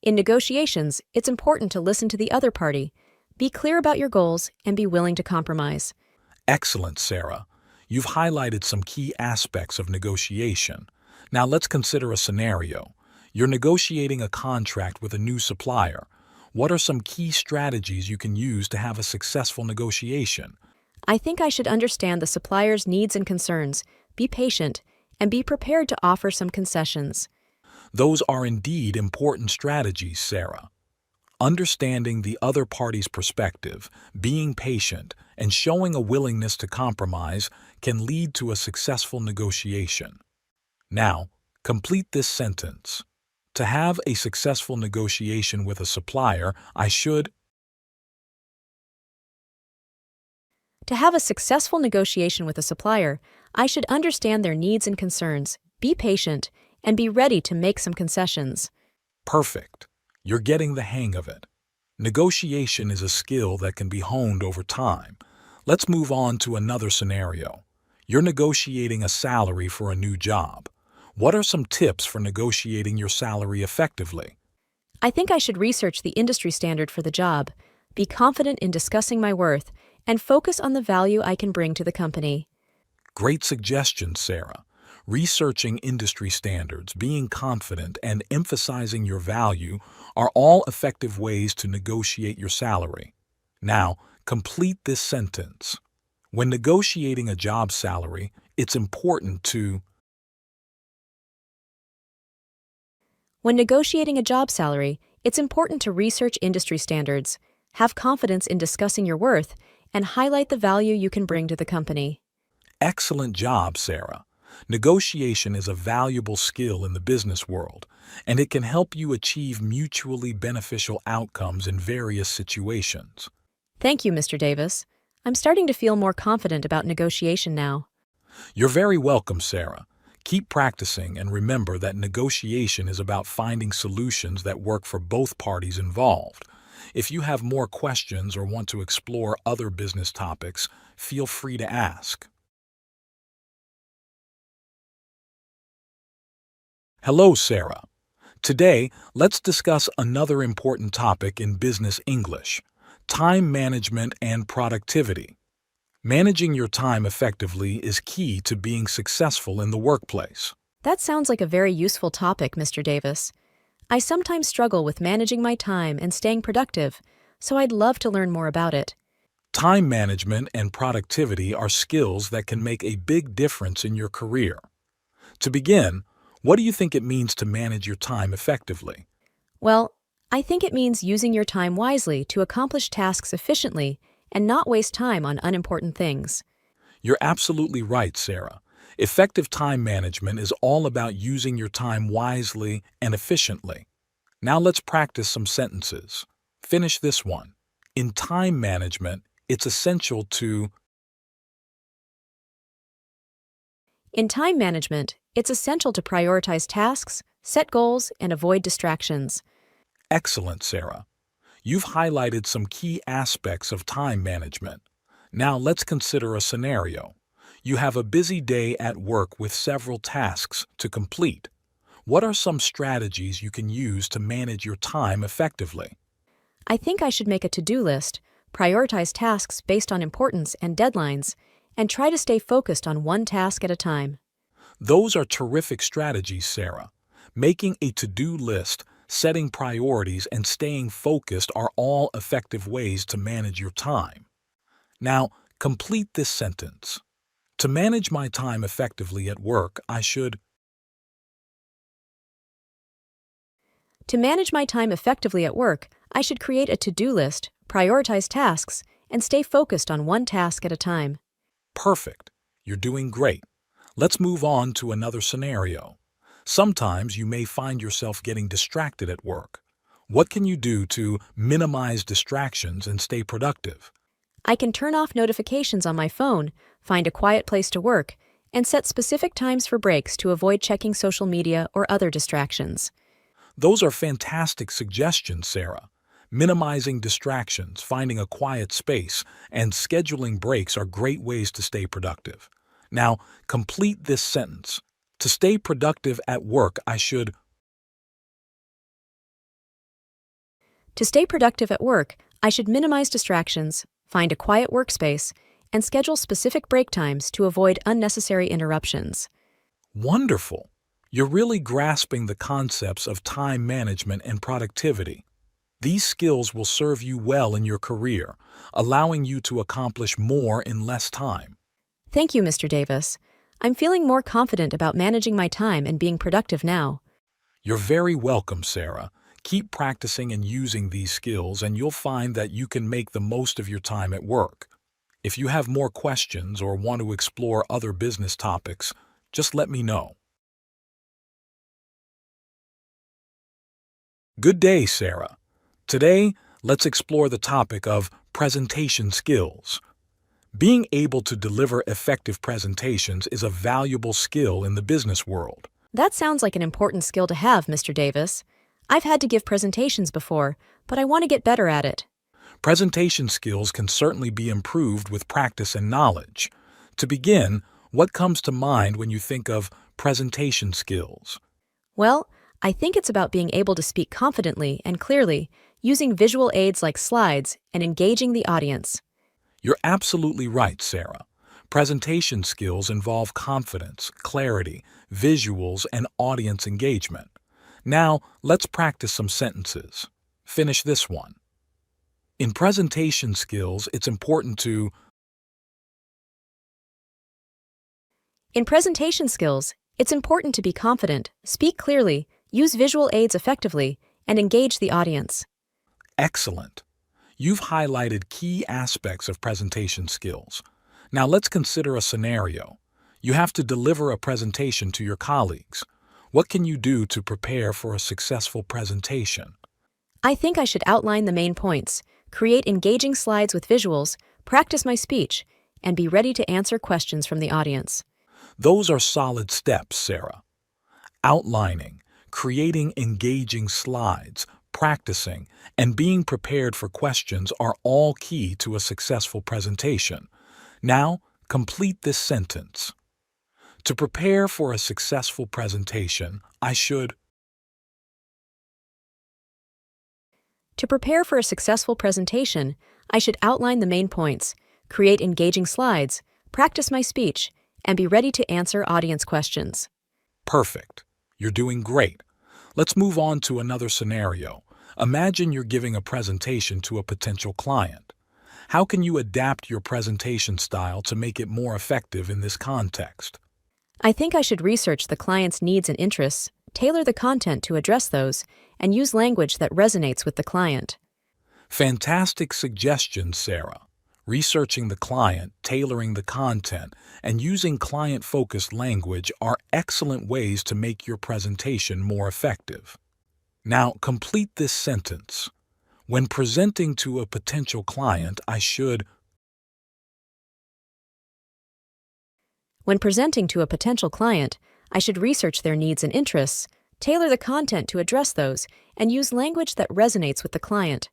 In negotiations, it's important to listen to the other party, be clear about your goals, and be willing to compromise. Excellent, Sarah. You've highlighted some key aspects of negotiation. Now let's consider a scenario. You're negotiating a contract with a new supplier. What are some key strategies you can use to have a successful negotiation? I think I should understand the supplier's needs and concerns, be patient, and be prepared to offer some concessions. Those are indeed important strategies, Sarah. Understanding the other party's perspective, being patient, and showing a willingness to compromise can lead to a successful negotiation. Now, complete this sentence. To have a successful negotiation with a supplier, I should... To have a successful negotiation with a supplier, I should understand their needs and concerns, be patient, and be ready to make some concessions. Perfect. You're getting the hang of it. Negotiation is a skill that can be honed over time. Let's move on to another scenario. You're negotiating a salary for a new job. What are some tips for negotiating your salary effectively? I think I should research the industry standard for the job, be confident in discussing my worth, and focus on the value I can bring to the company. Great suggestion, Sarah. Researching industry standards, being confident, and emphasizing your value are all effective ways to negotiate your salary. Now, complete this sentence. When negotiating a job salary, it's important to... When negotiating a job salary, it's important to research industry standards, have confidence in discussing your worth, and highlight the value you can bring to the company. Excellent job, Sarah. Negotiation is a valuable skill in the business world, and it can help you achieve mutually beneficial outcomes in various situations. Thank you, Mr. Davis. I'm starting to feel more confident about negotiation now. You're very welcome, Sarah. Keep practicing and remember that negotiation is about finding solutions that work for both parties involved. If you have more questions or want to explore other business topics, feel free to ask. Hello, Sarah. Today, let's discuss another important topic in business English: time management and productivity. Managing your time effectively is key to being successful in the workplace. That sounds like a very useful topic, Mr. Davis. I sometimes struggle with managing my time and staying productive, so I'd love to learn more about it. Time management and productivity are skills that can make a big difference in your career. To begin, what do you think it means to manage your time effectively? Well, I think it means using your time wisely to accomplish tasks efficiently and not waste time on unimportant things. You're absolutely right, Sarah. Effective time management is all about using your time wisely and efficiently. Now let's practice some sentences. Finish this one. In time management, it's essential to... In time management, it's essential to prioritize tasks, set goals, and avoid distractions. Excellent, Sarah. You've highlighted some key aspects of time management. Now let's consider a scenario. You have a busy day at work with several tasks to complete. What are some strategies you can use to manage your time effectively? I think I should make a to-do list, prioritize tasks based on importance and deadlines, and try to stay focused on one task at a time. Those are terrific strategies, Sarah. Making a to-do list, setting priorities, and staying focused are all effective ways to manage your time. Now, complete this sentence. To manage my time effectively at work, I should... To manage my time effectively at work, I should create a to-do list, prioritize tasks, and stay focused on one task at a time. Perfect. You're doing great. Let's move on to another scenario. Sometimes you may find yourself getting distracted at work. What can you do to minimize distractions and stay productive? I can turn off notifications on my phone, find a quiet place to work, and set specific times for breaks to avoid checking social media or other distractions. Those are fantastic suggestions, Sarah. Minimizing distractions, finding a quiet space, and scheduling breaks are great ways to stay productive. Now, complete this sentence. To stay productive at work, I should. To stay productive at work, I should minimize distractions, find a quiet workspace, and schedule specific break times to avoid unnecessary interruptions. Wonderful. You're really grasping the concepts of time management and productivity. These skills will serve you well in your career, allowing you to accomplish more in less time. Thank you, Mr. Davis. I'm feeling more confident about managing my time and being productive now. You're very welcome, Sarah. Keep practicing and using these skills, and you'll find that you can make the most of your time at work. If you have more questions or want to explore other business topics, just let me know. Good day, Sarah. Today, let's explore the topic of presentation skills. Being able to deliver effective presentations is a valuable skill in the business world. That sounds like an important skill to have, Mr. Davis. I've had to give presentations before, but I want to get better at it. Presentation skills can certainly be improved with practice and knowledge. To begin, what comes to mind when you think of presentation skills? Well, I think it's about being able to speak confidently and clearly, using visual aids like slides, and engaging the audience. You're absolutely right, Sarah. Presentation skills involve confidence, clarity, visuals, and audience engagement. Now, let's practice some sentences. Finish this one. In presentation skills, it's important to. In presentation skills, it's important to be confident, speak clearly, use visual aids effectively, and engage the audience. Excellent. You've highlighted key aspects of presentation skills. Now let's consider a scenario. You have to deliver a presentation to your colleagues. What can you do to prepare for a successful presentation? I think I should outline the main points, create engaging slides with visuals, practice my speech, and be ready to answer questions from the audience. Those are solid steps, Sarah. Outlining, creating engaging slides, practicing, and being prepared for questions are all key to a successful presentation. Now, complete this sentence. To prepare for a successful presentation, I should. To prepare for a successful presentation, I should outline the main points, create engaging slides, practice my speech, and be ready to answer audience questions. Perfect. You're doing great. Let's move on to another scenario. Imagine you're giving a presentation to a potential client. How can you adapt your presentation style to make it more effective in this context? I think I should research the client's needs and interests, tailor the content to address those, and use language that resonates with the client. Fantastic suggestions, Sarah. Researching the client, tailoring the content, and using client-focused language are excellent ways to make your presentation more effective. Now, complete this sentence. When presenting to a potential client, I should. When presenting to a potential client, I should research their needs and interests, tailor the content to address those, and use language that resonates with the client.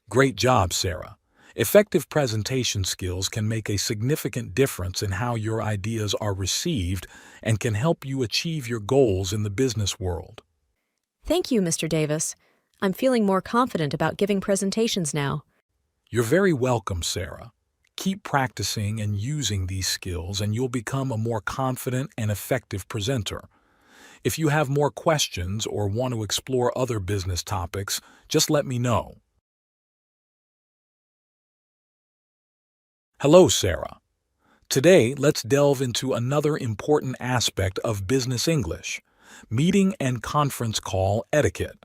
Great job, Sarah. Effective presentation skills can make a significant difference in how your ideas are received and can help you achieve your goals in the business world. Thank you, Mr. Davis. I'm feeling more confident about giving presentations now. You're very welcome, Sarah. Keep practicing and using these skills, and you'll become a more confident and effective presenter. If you have more questions or want to explore other business topics, just let me know. Hello, Sarah. Today, let's delve into another important aspect of business English, meeting and conference call etiquette.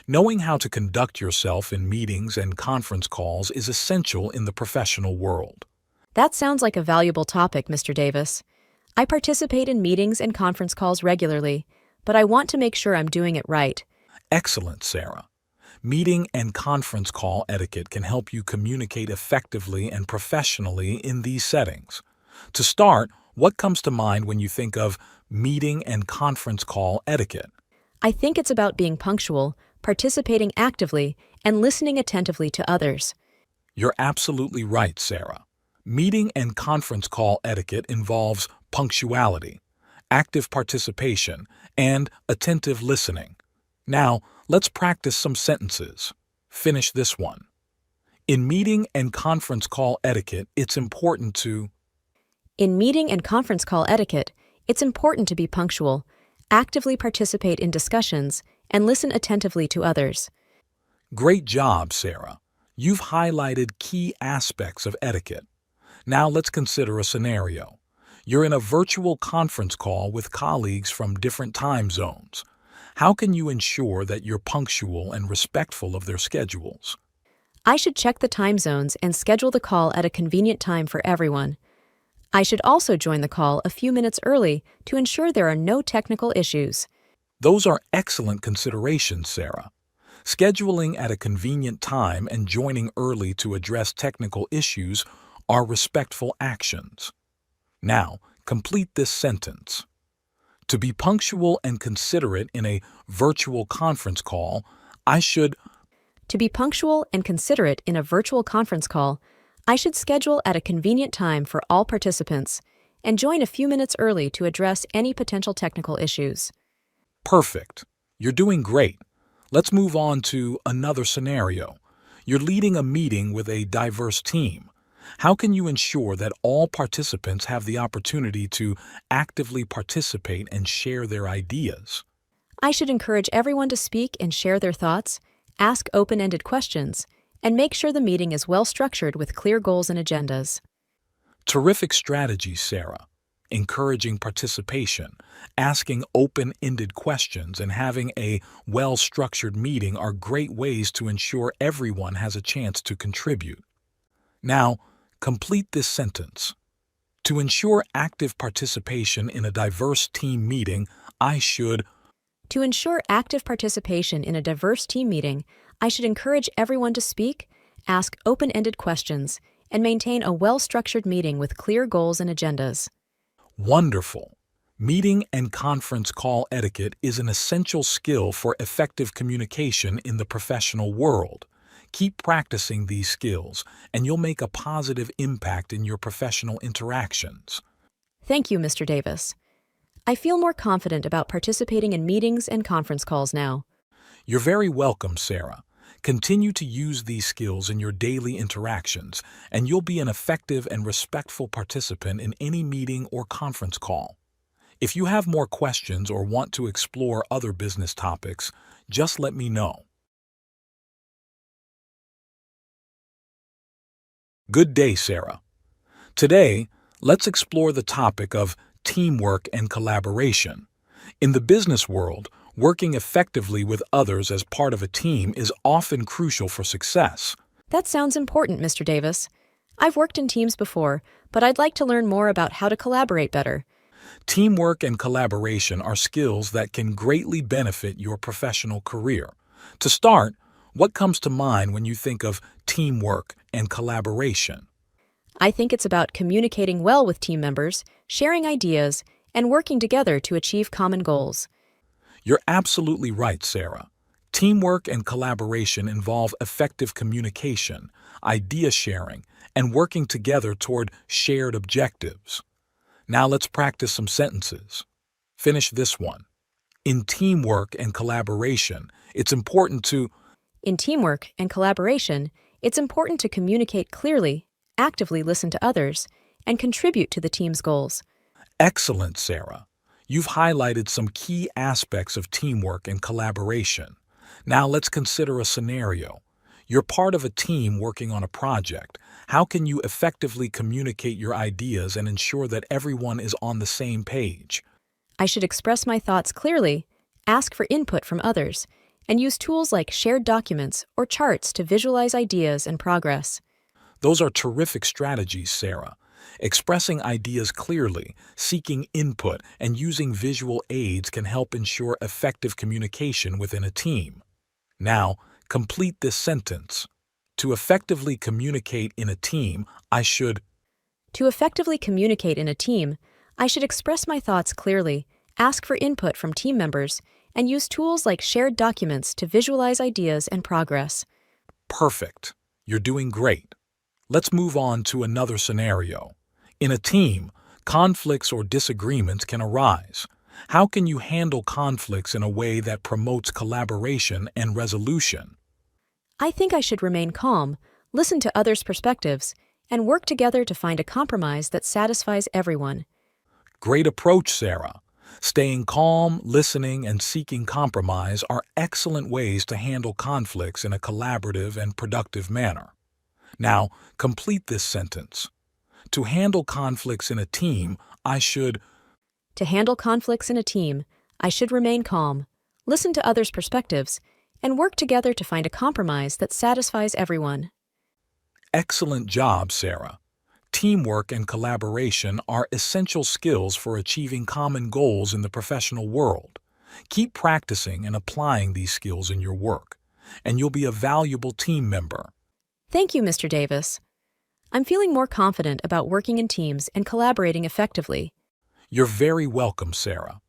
Knowing how to conduct yourself in meetings and conference calls is essential in the professional world. That sounds like a valuable topic, Mr. Davis. I participate in meetings and conference calls regularly, but I want to make sure I'm doing it right. Excellent, Sarah. Meeting and conference call etiquette can help you communicate effectively and professionally in these settings. To start, what comes to mind when you think of meeting and conference call etiquette? I think it's about being punctual, participating actively, and listening attentively to others. You're absolutely right, Sarah. Meeting and conference call etiquette involves punctuality, active participation, and attentive listening. Now, let's practice some sentences. Finish this one. In meeting and conference call etiquette, it's important to... In meeting and conference call etiquette, it's important to be punctual, actively participate in discussions, and listen attentively to others. Great job, Sarah. You've highlighted key aspects of etiquette. Now let's consider a scenario. You're in a virtual conference call with colleagues from different time zones. How can you ensure that you're punctual and respectful of their schedules? I should check the time zones and schedule the call at a convenient time for everyone. I should also join the call a few minutes early to ensure there are no technical issues. Those are excellent considerations, Sarah. Scheduling at a convenient time and joining early to address technical issues are respectful actions. Now, complete this sentence. To be punctual and considerate in a virtual conference call, I should... To be punctual and considerate in a virtual conference call, I should schedule at a convenient time for all participants and join a few minutes early to address any potential technical issues. Perfect. You're doing great. Let's move on to another scenario. You're leading a meeting with a diverse team. How can you ensure that all participants have the opportunity to actively participate and share their ideas? I should encourage everyone to speak and share their thoughts, ask open-ended questions, and make sure the meeting is well structured with clear goals and agendas. Terrific strategy, Sarah. Encouraging participation, asking open-ended questions, and having a well-structured meeting are great ways to ensure everyone has a chance to contribute. Now, complete this sentence. To ensure active participation in a diverse team meeting, I should... To ensure active participation in a diverse team meeting, I should encourage everyone to speak, ask open-ended questions, and maintain a well-structured meeting with clear goals and agendas. Wonderful. Meeting and conference call etiquette is an essential skill for effective communication in the professional world. Keep practicing these skills, and you'll make a positive impact in your professional interactions. Thank you, Mr. Davis. I feel more confident about participating in meetings and conference calls now. You're very welcome, Sarah. Continue to use these skills in your daily interactions, and you'll be an effective and respectful participant in any meeting or conference call. If you have more questions or want to explore other business topics, just let me know. Good day, Sarah. Today, let's explore the topic of teamwork and collaboration. In the business world, working effectively with others as part of a team is often crucial for success. That sounds important, Mr. Davis. I've worked in teams before, but I'd like to learn more about how to collaborate better. Teamwork and collaboration are skills that can greatly benefit your professional career. To start, what comes to mind when you think of teamwork and collaboration? I think it's about communicating well with team members, sharing ideas, and working together to achieve common goals. You're absolutely right, Sarah. Teamwork and collaboration involve effective communication, idea sharing, and working together toward shared objectives. Now let's practice some sentences. Finish this one. In teamwork and collaboration, it's important to... In teamwork and collaboration, it's important to communicate clearly, actively listen to others, and contribute to the team's goals. Excellent, Sarah. You've highlighted some key aspects of teamwork and collaboration. Now let's consider a scenario. You're part of a team working on a project. How can you effectively communicate your ideas and ensure that everyone is on the same page? I should express my thoughts clearly, ask for input from others, and use tools like shared documents or charts to visualize ideas and progress. Those are terrific strategies, Sarah. Expressing ideas clearly, seeking input, and using visual aids can help ensure effective communication within a team. Now, complete this sentence. To effectively communicate in a team, I should. To effectively communicate in a team, I should express my thoughts clearly, ask for input from team members, and use tools like shared documents to visualize ideas and progress. Perfect. You're doing great. Let's move on to another scenario. In a team, conflicts or disagreements can arise. How can you handle conflicts in a way that promotes collaboration and resolution? I think I should remain calm, listen to others' perspectives, and work together to find a compromise that satisfies everyone. Great approach, Sarah. Staying calm, listening, and seeking compromise are excellent ways to handle conflicts in a collaborative and productive manner. Now, complete this sentence. To handle conflicts in a team, I should. To handle conflicts in a team, I should remain calm, listen to others' perspectives, and work together to find a compromise that satisfies everyone. Excellent job, Sarah. Teamwork and collaboration are essential skills for achieving common goals in the professional world. Keep practicing and applying these skills in your work, and you'll be a valuable team member. Thank you, Mr. Davis. I'm feeling more confident about working in teams and collaborating effectively. You're very welcome, Sarah.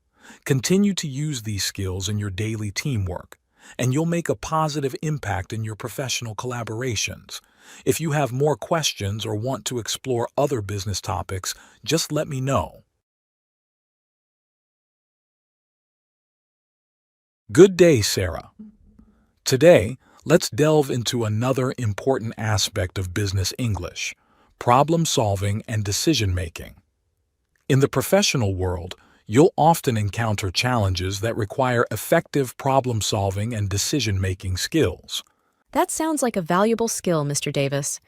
Continue to use these skills in your daily teamwork, and you'll make a positive impact in your professional collaborations. If you have more questions or want to explore other business topics, just let me know. Good day, Sarah. Today, let's delve into another important aspect of business English: problem solving and decision making. In the professional world, you'll often encounter challenges that require effective problem solving and decision making skills. That sounds like a valuable skill, Mr. Davis.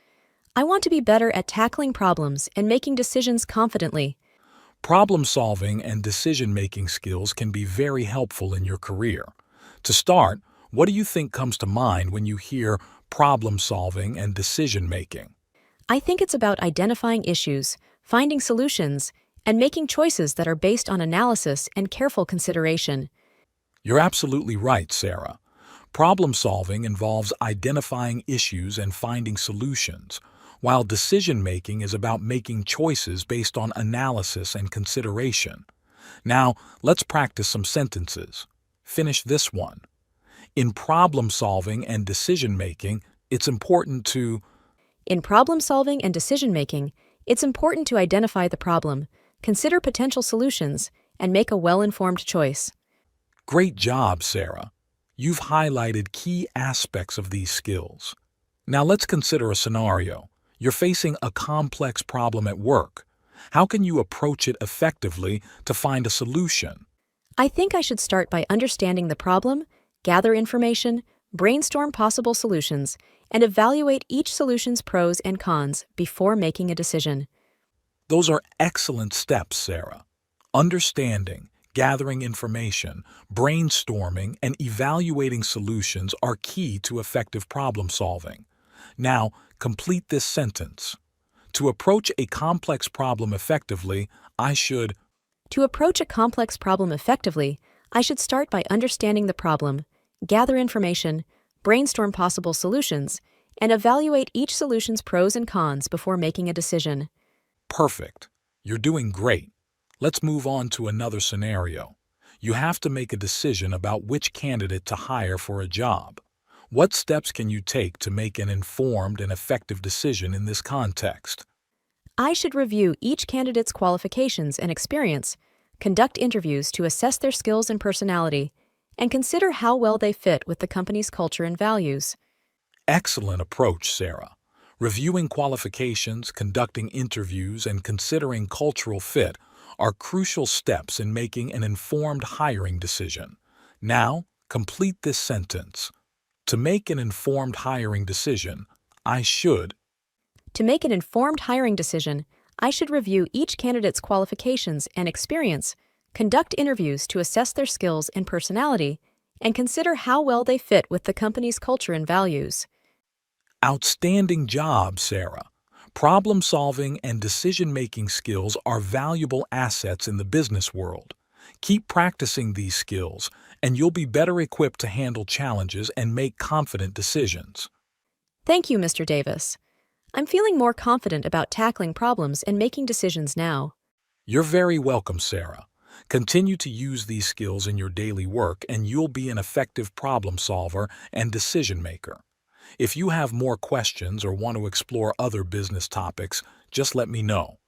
I want to be better at tackling problems and making decisions confidently. Problem solving and decision making skills can be very helpful in your career. To start, what do you think comes to mind when you hear problem solving and decision making? I think it's about identifying issues, finding solutions, and making choices that are based on analysis and careful consideration. You're absolutely right, Sarah. Problem solving involves identifying issues and finding solutions, while decision making is about making choices based on analysis and consideration. Now, let's practice some sentences. Finish this one. In problem solving and decision making, it's important to. In problem solving and decision making, it's important to identify the problem, consider potential solutions, and make a well-informed choice. Great job, Sarah. You've highlighted key aspects of these skills. Now let's consider a scenario. You're facing a complex problem at work. How can you approach it effectively to find a solution? I think I should start by understanding the problem, gather information, brainstorm possible solutions, and evaluate each solution's pros and cons before making a decision. Those are excellent steps, Sarah. Understanding, gathering information, brainstorming, and evaluating solutions are key to effective problem solving. Now, complete this sentence. To approach a complex problem effectively, I should. To approach a complex problem effectively, I should start by understanding the problem, gather information, brainstorm possible solutions, and evaluate each solution's pros and cons before making a decision. Perfect. You're doing great. Let's move on to another scenario. You have to make a decision about which candidate to hire for a job. What steps can you take to make an informed and effective decision in this context? I should review each candidate's qualifications and experience, conduct interviews to assess their skills and personality, and consider how well they fit with the company's culture and values. Excellent approach, Sarah. Reviewing qualifications, conducting interviews, and considering cultural fit are crucial steps in making an informed hiring decision. Now, complete this sentence. To make an informed hiring decision, I should. To make an informed hiring decision, I should review each candidate's qualifications and experience, conduct interviews to assess their skills and personality, and consider how well they fit with the company's culture and values. Outstanding job, Sarah. Problem-solving and decision-making skills are valuable assets in the business world. Keep practicing these skills, and you'll be better equipped to handle challenges and make confident decisions. Thank you, Mr. Davis. I'm feeling more confident about tackling problems and making decisions now. You're very welcome, Sarah. Continue to use these skills in your daily work, and you'll be an effective problem solver and decision maker. If you have more questions or want to explore other business topics, just let me know.